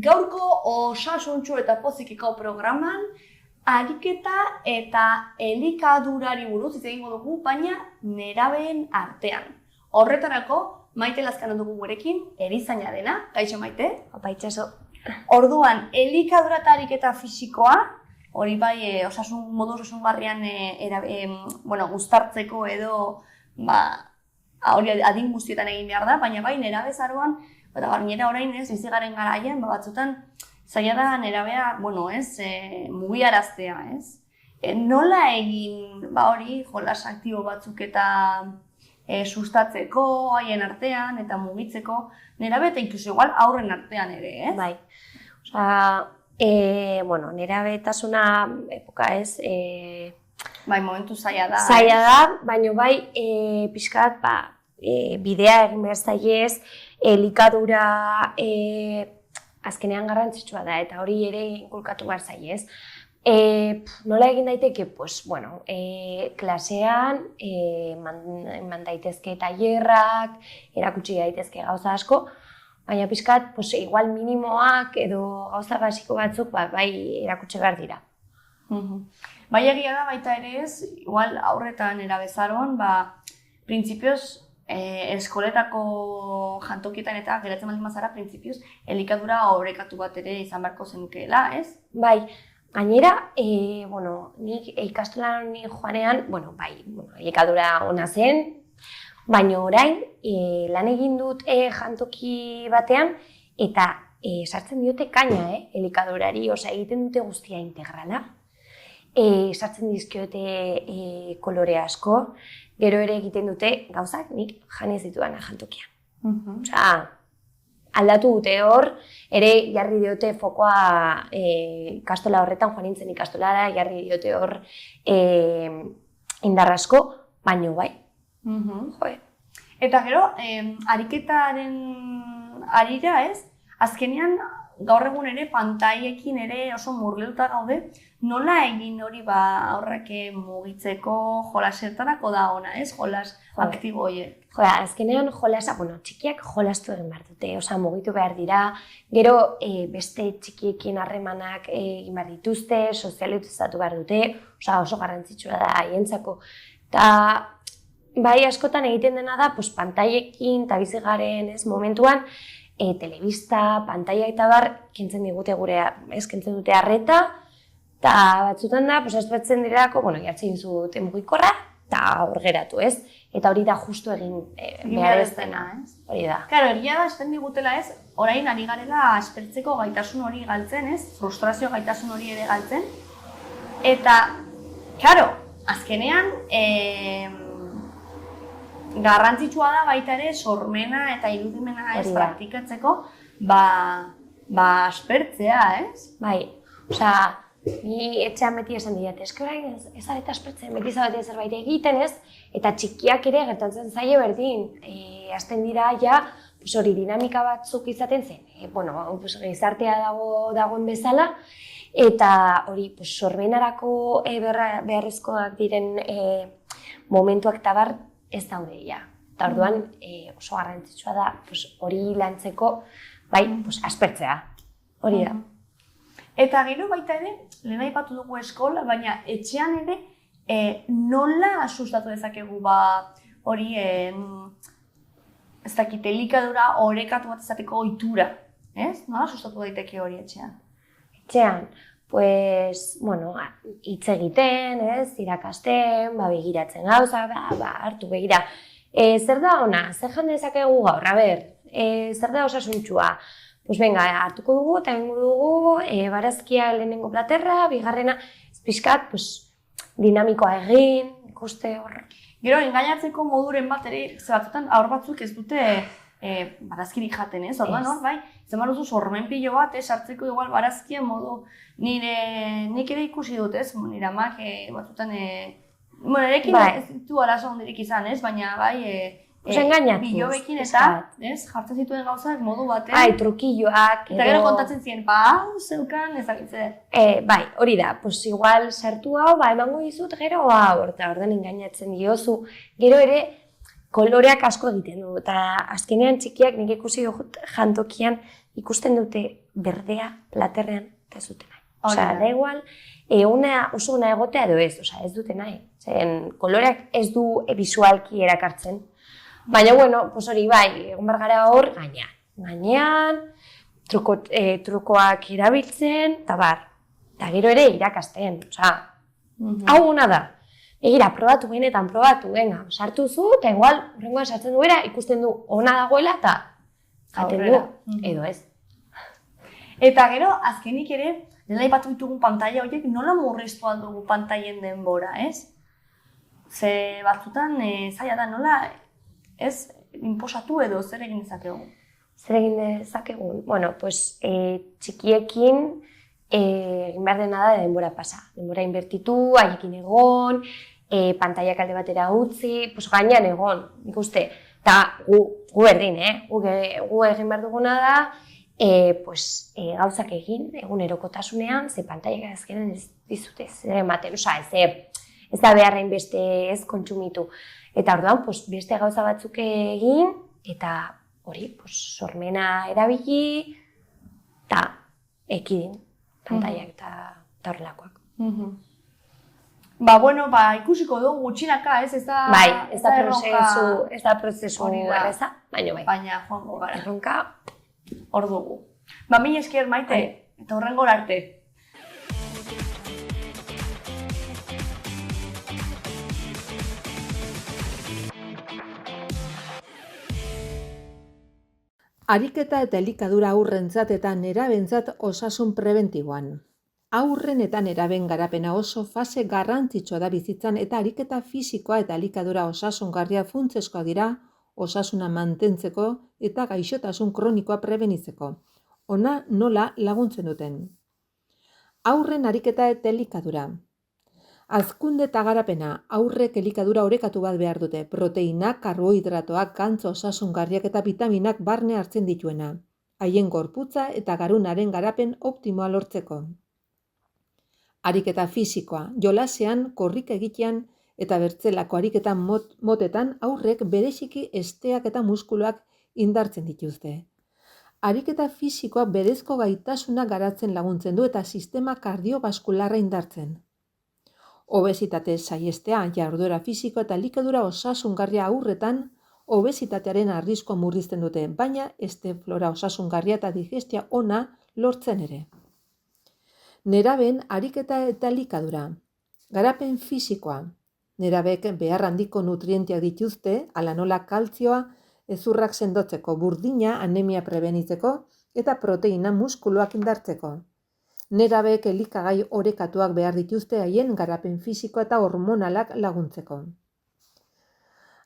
gaurko osasuntsu eta pozikiko programan ariketa eta elikadurari buruz hitz egingo dugu, baina nerabeen artean. Horretarako, Maite Lazkano dugu gurekin, erizaina dena, kaixo Maite? Opa, itxaso. Orduan, elikadura eta ariketa fisikoa, hori bai modu osasungarrian uztartzeko edo hori adin guztietan egin behar da, baina bai nerabezaroan, eta gainera orain bizi garen garaian, batzutan zaila da nerabea, mugiaraztea, ez? Nola egin hori jolas aktibo batzuk eta sustatzeko, haien artean eta mugitzeko, nerabe eta inkluso igual aurren artean ere, ez? Bai. Nerabetasuna epoka ez, bai, momentu zaila da. Zaila da, baina bai, pixkat, bidea egin behar zaiez, elikadura azkenean garrantzitsua da, eta hori ere inkulkatu behar zaiez. Nola egin daiteke? Klasean eman daitezke tailerrak, erakutsi daitezke gauza asko, baina pixkat, igual minimoak edo gauza basiko batzuk bai erakutsi behar dira. Bai egia da baita ere ez, igual aurretan erabezaroan, printzipioz eskoletako jantokietan eta geratzen baldin bazara printzipioz elikadura orekatu bat ere izan beharko zenukeela, ez? Bai. Gainera, nik ikastolan joanean, elikadura ona zen, baina orain lan egin dut jantoki batean eta sartzen diote kaina elikadurari, egiten dute guztia integrala. Sartzen dizkiote kolore asko, gero ere egiten dute gauzak nik janez dituana jantokian. Aldatu dute hor, ere jarri diote fokoa ikastola horretan, joan nintzen ikastolara, jarri diote hor indar asko, baino bai. Eta gero, ariketaren arira ez, azkenean gaur egun ere pantaiekin ere oso murgilduta gaude, nola egin hori horrek mugitzeko jolasertarako da ona, ez? Jolas aktibo horiek. Azkenean jolasa, txikiak jolastu egin behar dute, mugitu behar dira, gero beste txikiekin harremanak egin behar dituzte, sozializatu behar dute, oso garrantzitsua da haientzako. Eta bai askotan egiten dena da, pantaiekin eta bizi garen momentuan, telebista, pantaia eta bar, kentzen digute kentzen dute arreta, eta batzutan da, aspertzen direlako, jartzen dute mugikorra, eta hor geratu, ez? Eta hori da justu egin behar ez dena, ez? Hori da. Claro, egia da, esten digutela ez, orain ari garela aspertzeko gaitasun hori galtzen, ez? Frustrazio gaitasun hori ere galtzen. Eta, claro, azkenean, garrantzitsua da baita ere sormena eta irudimena ez praktikatzeko, aspertzea, ez? Bai, ni etxean beti esan didate, eske orain ez areta aspertzen, beti zabatea zerbait egiten, ez? Eta txikiak ere gertatzen zaie berdin, hasten dira hori dinamika batzuk izaten zen, gizartea dagoen bezala, eta hori sormenarako beharrezkoak diren momentuak eta bar, ez daude, Eta orduan oso garrantzitsua da hori lantzeko, aspertzea, hori da. Eta gero baita ere, lehen aipatu dugu eskola, baina etxean ere nola sustatu dezakegu hori, ez dakit, elikadura orekatu bat izateko ohitura, ez? Nola sustatu daiteke hori etxean? Etxean, hitz egiten, irakasten, begiratzen gauza, hartu begira. Zer da ona, zer jan dezakegu gaur, zer da osasuntsua? Hartuko dugu eta egingo dugu, barazkia lehenengo platerra, bigarrena, pixkat, dinamikoa egin, ikuste hor. Gero, engainatzeko moduren bat ere, batzutan aur batzuk ez dute barazkirik jaten, ez? Orduan hor, bai, zenbat duzu sormen pilo bat, sartzeko igual barazkia modu, nik ere ikusi dut, ez? Nire amak batzutan, erekin ez ditu arazo hondirik izan, ez? Baina, bai, bilobekin eta, jartzen zituen gauzak modu batean. Bai, trukilloak. Eta gero kontatzen ziren, zeukan ezagitze. Bai, hori da, igual sartu hau, emango dizut gero hau, eta ordan engainatzen diozu. Gero ere, koloreak asko egiten du, eta azkenean txikiak nik ikusi dut jantokian ikusten dute berdea platerrean eta ez dute nahi. Hori da. Da igual, oso ona egotea edo ez, ez dute nahi. Zen, koloreak ez du bisualki erakartzen. Baina, bueno, hori bai, egon behar gara hor, gainean, trukoak erabiltzen, eta bar. Eta gero ere irakasten, hau ona da. Egira, probatu benetan, venga, sartu zu, eta igual, horrengoa sartzen duera, ikusten du ona dagoela, eta jaten du, edo ez. Eta gero, azkenik ere, dela ipatu ditugun pantaila horiek, nola murriztu dugu pantailen denbora, ez? Ze batzutan, zaila da nola, ez, inposatu edo zer egin dezakegu? Zer egin dezakegu? Bueno, txikiekin egin behar dena da denbora pasa. Denbora inbertitu, haiekin egon, pantailak alde batera utzi, gainean egon, nik uste. Eta gu berdin, gu egin behar duguna da, gauzak egin, egunerokotasunean, ze pantailak azkenean ez dizute zer ematen, ez da beharrein beste ez kontsumitu. Eta orduan, beste gauza batzuk egin, eta hori, sormena erabili, eta ekidin, pantailak eta horrelakoak. Ikusiko dugu gutxinaka, ez da... Bai, ez da prozesu erreza, baina bai. Baina joango gara. Erronka, hor dugu. Mila esker, Maite, eta horrengor arte. Ariketa eta elikadura haurrentzat eta nerabentzat osasun prebentiboan. Haurren eta neraben garapena oso fase garrantzitsua da bizitzan eta ariketa fisikoa eta elikadura osasungarria funtsezkoak dira osasuna mantentzeko eta gaixotasun kronikoa prebenitzeko. Ona nola laguntzen duten. Haurren ariketa eta elikadura. Hazkunde eta garapena, haurrek elikadura orekatu bat behar dute, proteinak, karbohidratoak, gantzo osasungarriak eta vitaminak barne hartzen dituena, haien gorputza eta garunaren garapen optimoa lortzeko. Ariketa fisikoa, jolasean, korrika egitean eta bertzelako ariketa motetan haurrek bereziki esteak eta muskuluak indartzen dituzte. Ariketa fisikoa berezko gaitasuna garatzen laguntzen du eta sistema kardiobaskularra indartzen. Obesitate saihestea, jarduera fisiko eta elikadura osasungarria haurretan obesitatearen arriskoa murrizten dute, baina flora osasungarria eta digestia ona lortzen ere. Neraben ariketa eta elikadura. Garapen fisikoa. Nerabek behar handiko nutrienteak dituzte, hala nola kaltzioa hezurrak sendotzeko, burdina anemia prebenitzeko eta proteina muskuluak indartzeko. Nerabek elikagai orekatuak behar dituzte haien garapen fisiko eta hormonalak laguntzeko.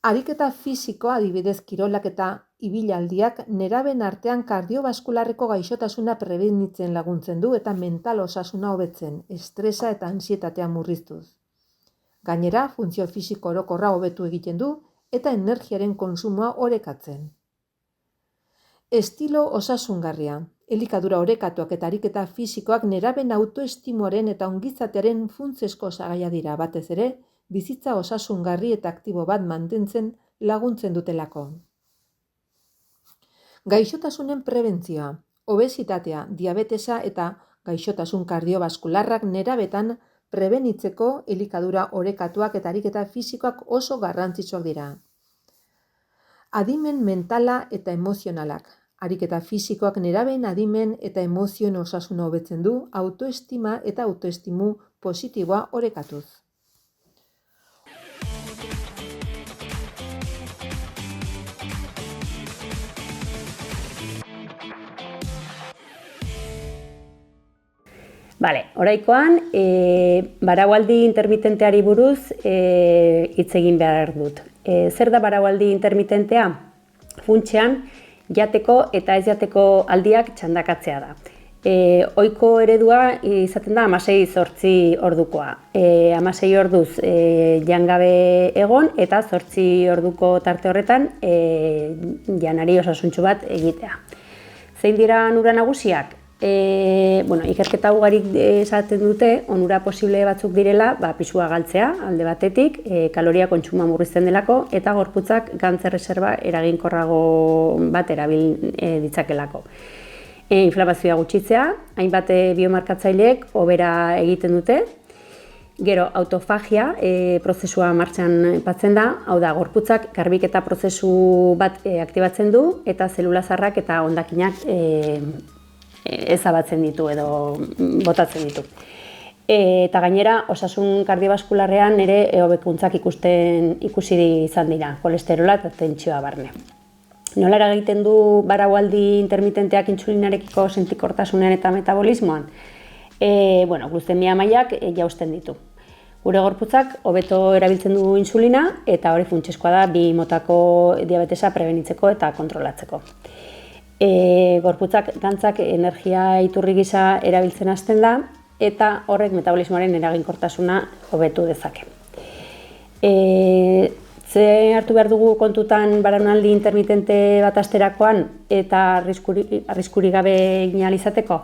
Ariketa fisikoa, adibidez kirolak eta ibilaldiak, neraben artean kardiobaskularreko gaixotasuna prebenitzen laguntzen du eta mental osasuna hobetzen, estresa eta antsietatea murriztuz. Gainera, funtzio fisiko orokorra hobetu egiten du eta energiaren kontsumoa orekatzen. Estilo osasungarria. Elikadura orekatuak eta ariketa fisikoak neraben autoestimoaren eta ongizatearen funtsezko osagaia dira, batez ere, bizitza osasungarri eta aktibo bat mantentzen laguntzen dutelako. Gaixotasunen prebentzioa, obesitatea, diabetesa eta gaixotasun kardiobaskularrak nerabetan prebenitzeko elikadura orekatuak eta ariketa fisikoak oso garrantzitsuak dira. Adimen mentala eta emozionalak. Ariketa fisikoak neraben adimen eta emozioen osasuna hobetzen du, autoestima eta autoestimu positiboa orekatuz. Oraikoan, baraualdi intermitenteari buruz hitz egin behar dut. Zer da baraualdi intermitentea? Funtsean, jateko eta ez jateko aldiak txandakatzea da. Ohiko eredua izaten da 16-8 ordukoa. 16 orduz jangabe egon eta 8 orduko tarte horretan janari osasuntsu bat egitea. Zein dira onura nagusiak? Ikerketa ugarik esaten dute, onura posible batzuk direla, pisua galtzea alde batetik, kaloria kontsuma murrizten delako, eta gorputzak gantze reserba eraginkorrago bat erabil ditzakelako. inflamazioa gutxitzea, hainbat biomarkatzaileek hobera egiten dute. Gero, autofagia prozesua martxan patzen da, hau da, gorputzak garbiketa prozesu bat aktibatzen du eta zelula zarrak eta hondakinak ezabatzen ditu edo botatzen ditu. Eta gainera, osasun kardiobaskularrean ere hobekuntzak ikusi izan dira, kolesterola eta tentsioa barne. Nola eragiten du baraualdi intermitenteak intsulinarekiko sentikortasunean eta metabolismoan? Glucemia mailak jausten ditu. Gure gorputzak hobeto erabiltzen du insulina eta hori funtsezkoa da bi motako diabetesa prebenitzeko eta kontrolatzeko. Gorputzak gantzak energia iturri gisa erabiltzen hasten da eta horrek metabolismoaren eraginkortasuna hobetu dezake. Ze hartu behar dugu kontutan baraunaldi intermitente bat asterakoan eta arriskurik gabe egin ahal izateko?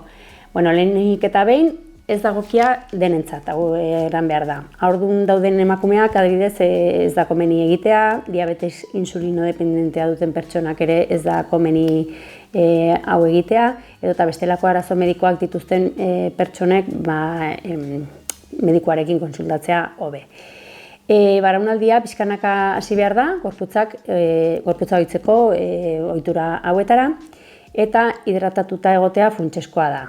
Lehenik eta behin ez dagokia denentzat, hau eran behar da. Haurdun dauden emakumeak adibidez ez da komeni egitea, diabetes insulinodependentea duten pertsonak ere ez da komeni hau egitea, edota bestelako arazo medikoak dituzten pertsonek medikuarekin konsultatzea hobe. Baraunaldia pixkanaka hasi behar da, gorputza ohitzeko ohitura hauetara, eta hidratatuta egotea funtsezkoa da,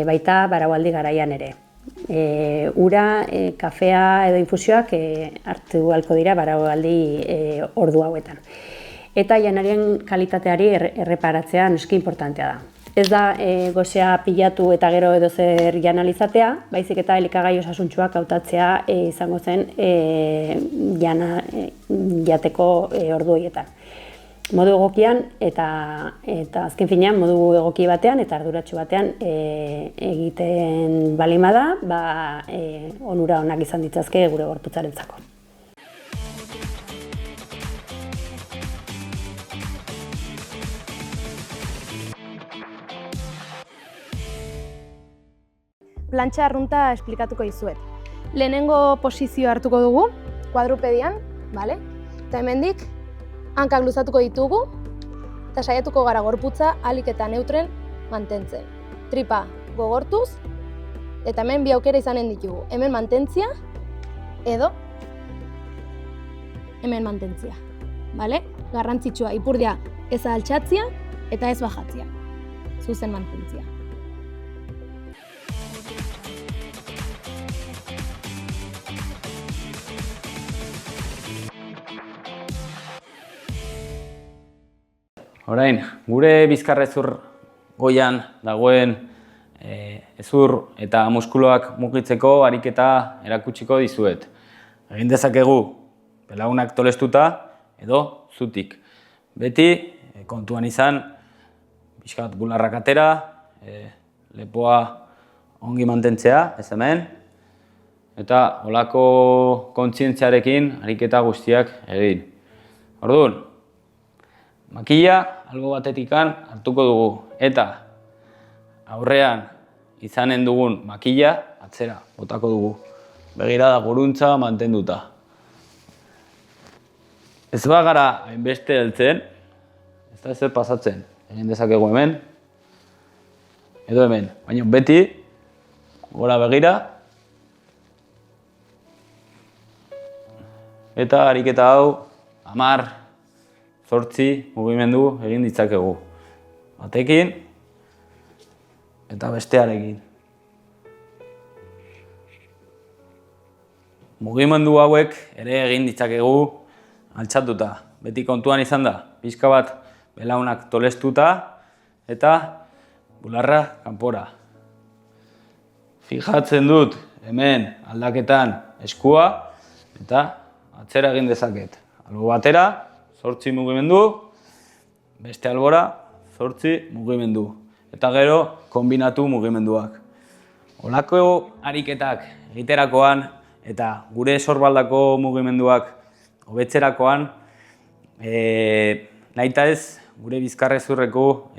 baita baraualdi garaian ere. Ura, kafea edo infusioak hartu ahalko dira baraualdi ordu hauetan. Eta janarien kalitateari erreparatzea noski importantea da. Ez da gozea pilatu eta gero edo zer janalizatea, baizik eta elikagai osasuntsuak hautatzea izango zen jateko ordu horietan. Modu egokian eta azken finean modu egoki batean eta arduratsu batean egiten baldin bada, onura onak izan ditzazke gure gorputzarentzako. Plantxa arrunta esplikatuko dizuet. Lehenengo posizioa hartuko dugu, kuadrupedian, bale? Eta hemendik hankak luzatuko ditugu eta saiatuko gara gorputza ahalik eta neutren mantentzen. Tripa gogortuz eta hemen bi aukera izanen ditugu. Hemen mantentzia edo hemen mantentzia. Bale? Garrantzitsua ipurdia ez altxatzia eta ez bajatzia. Zuzen mantentzia. Orain, gure bizkarrezur goian dagoen hezur eta muskuloak mugitzeko ariketa erakutsiko dizuet. Egin dezakegu belaunak tolestuta edo zutik. Beti kontuan izan, pixka bat bularrak atera, lepoa ongi mantentzea, ez hemen, eta holako kontzientziarekin ariketa guztiak egin. Orduan, makila albo batetikan hartuko dugu eta aurrean izanen dugun makila atzera botako dugu. Begirada goruntza mantenduta. Ez bagara hainbeste heltzen, ez da ezer pasatzen. Egin dezakegu hemen edo hemen, baina beti gora begira eta ariketa hau 10 8 mugimendu egin ditzakegu. Batekin eta bestearekin. Mugimendu hauek ere egin ditzakegu altxatuta. Beti kontuan izan da, pixka bat belaunak tolestuta eta bularra kanpora. Fijatzen dut hemen aldaketan eskua eta atzera egin dezaket. Albo batera, 8 mugimendu, beste albora 8 mugimendu. Eta gero, kombinatu mugimenduak. Holako ariketak egiterakoan eta gure sorbaldako mugimenduak hobetzerakoan, nahita ez gure bizkarrezurreko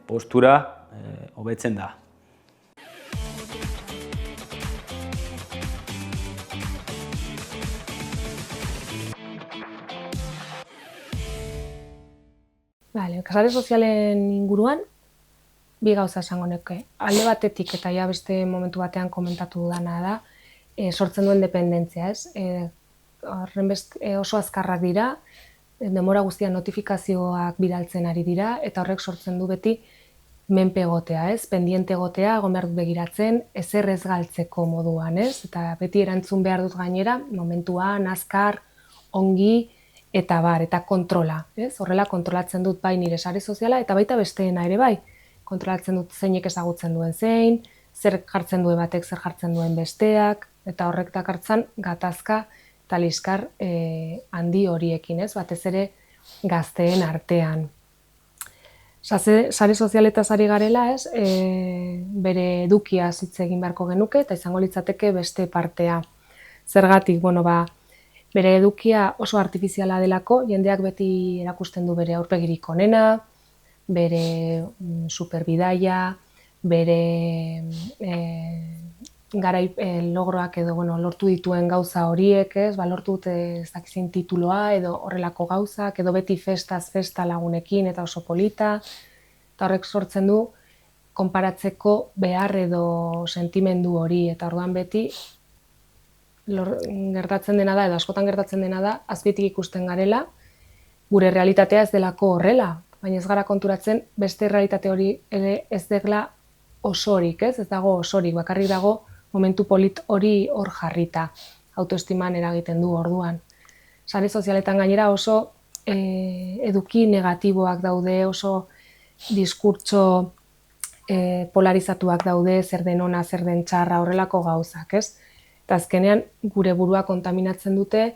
postura hobetzen da. Sare sozialen inguruan, bi gauza esango nuke. Alde batetik, eta ja beste momentu batean komentatu dudana da, sortzen duen dependentzia, ez? Oso azkarrak dira, denbora guztian notifikazioak bidaltzen ari dira, eta horrek sortzen du beti menpe egotea, ez? Pendiente egotea, egon behar dut begiratzen, ezer ez galtzeko moduan, ez? Eta beti erantzun behar dut gainera, momentuan, azkar, ongi, eta eta kontrola, ez? Horrela kontrolatzen dut bai nire sare soziala, eta baita besteena ere bai. Kontrolatzen dut zeinek ezagutzen duen zein, zer jartzen duen batek, zer jartzen duen besteak, eta horrek dakartzan gatazka eta liskar handi horiekin, ez? Batez ere gazteen artean. Sare sozialetaz ari garela, ez? Bere edukiaz hitz egin beharko genuke, eta izango litzateke beste partea. Zergatik, bere edukia oso artifiziala delako, jendeak beti erakusten du bere aurpegirik onena, bere superbidaia, bere logroak edo lortu dituen gauza horiek, ez? Lortu dute ez dakizin tituloa edo horrelako gauzak, edo beti festaz festa lagunekin eta oso polita, eta horrek sortzen du konparatzeko behar edo sentimendu hori, eta orduan beti gertatzen dena da, edo askotan gertatzen dena da, azpitik ikusten garela, gure realitatea ez delako horrela, baina ez gara konturatzen beste realitate hori ere ez dela osorik, ez dago osorik, bakarrik dago momentu polit hori hor jarrita, autoestiman eragiten du orduan. Sare sozialetan gainera oso eduki negatiboak daude, oso diskurtso polarizatuak daude, zer den ona, zer den txarra, horrelako gauzak, ez? Eta azkenean gure burua kontaminatzen dute,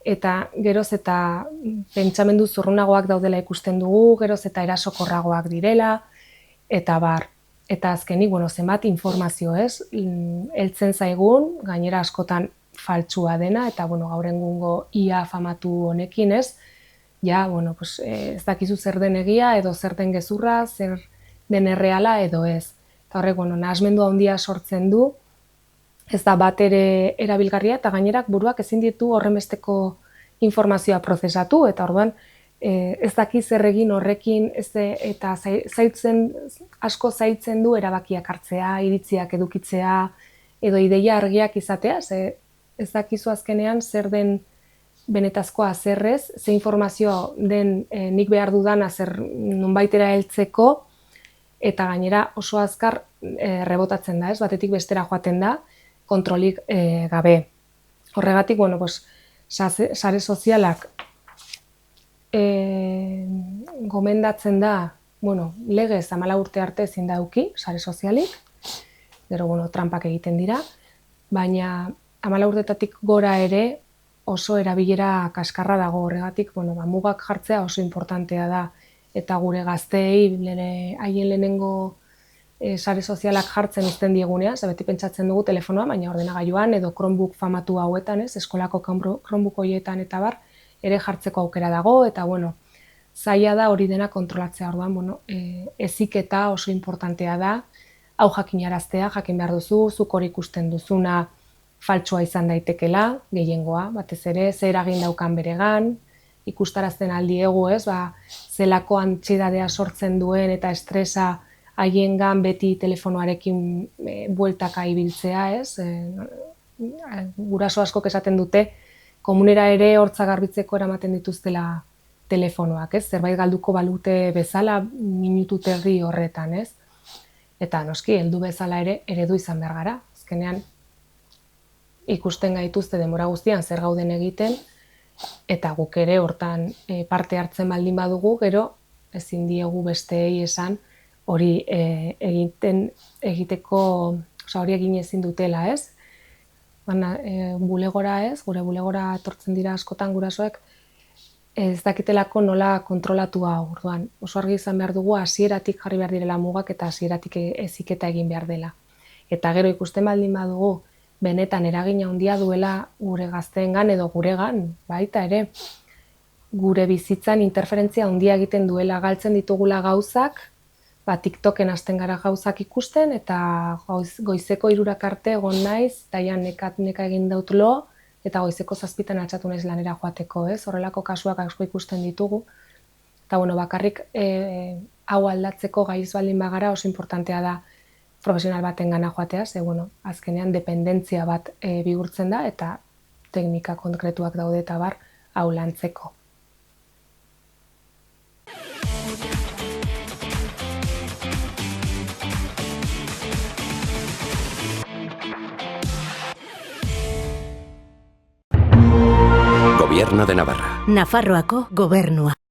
eta geroz eta pentsamendu zurrunagoak daudela ikusten dugu, geroz eta erasokorragoak direla, eta Eta azkenik, zenbat informazio, ez? Heltzen zaigun, gainera askotan faltsua dena, eta gaur egungo ia famatu honekin, ez? Ja, ez dakizu zer den egia, edo zer den gezurra, zer den erreala, edo ez. Eta horrek, nahasmendu handia sortzen du, ez da bat ere erabilgarria, eta gainerak buruak ezin ditu horrenbesteko informazioa prozesatu, eta orduan, ez daki zer egin horrekin, eta asko zaitzen du erabakiak hartzea, iritziak edukitzea, edo ideia argiak izatea, ez dakizu azkenean zer den benetazkoa zerrez, ze informazio den nik behar dudana zer nonbaitera heltzeko, eta gainera oso azkar rebotatzen da, ez? Batetik bestera joaten da, kontrolik gabe. Horregatik, sare sozialak gomendatzen da, legez 14 urte arte ezin da eduki, sare sozialik, gero, trampak egiten dira, baina 14 urtetatik gora ere oso erabilera kaskarra dago, horregatik, mugak jartzea oso importantea da, eta gure gazteei haien lehenengo sare sozialak jartzen uzten diegunea, beti pentsatzen dugu telefonoa, baina ordenagailuan edo Chromebook famatu hauetan, eskolako Chromebook horietan eta bar, ere jartzeko aukera dago, eta zaila da hori dena kontrolatzea, orduan, heziketa oso importantea da, hau jakinaraztea, jakin behar duzu, zuk hori ikusten duzuna faltsua izan daitekela, gehiengoa, batez ere, zer eragin daukan beregan, ikustarazten aldiegu, ez, zelako antsidadea sortzen duen eta estresa haiengan beti telefonoarekin bueltaka ibiltzea, ez, guraso askok esaten dute, komunera ere hortza garbitzeko eramaten dituztela telefonoak, ez? Zerbait galduko balute bezala minutu terdi horretan, ez? Eta noski, heldu bezala ere eredu izan behar gara. Azkenean ikusten gaituzte denbora guztian zer gauden egiten, eta guk ere hortan parte hartzen baldin badugu, gero ezin diegu besteei esan hori egiteko, hori egin ezin dutela, ez? Bulegora ez, gure bulegora etortzen dira askotan gurasoek, ez dakitelako nola kontrolatua orduan. Oso argi izan behar dugu hasieratik jarri behar direla mugak eta hasieratik heziketa egin behar dela. Eta gero ikusten baldin badugu benetan eragina handia duela gure gazteengan edo guregan, baita ere, gure bizitzan interferentzia handia egiten duela, galtzen ditugula gauzak, TikToken hasten gara gauzak ikusten, eta goizeko 3 arte egon naiz, eta neka egin daut lo, eta goizeko 7 altxatu naiz lanera joateko, ez? Horrelako kasuak asko ikusten ditugu. Eta, bakarrik hau aldatzeko gai ez baldin bagara oso importantea da profesional baten gana joatea, ze azkenean dependentzia bat bihurtzen da eta teknika konkretuak daude eta bar hau lantzeko. Gobierno de Navarra. Nafarroako gobernua.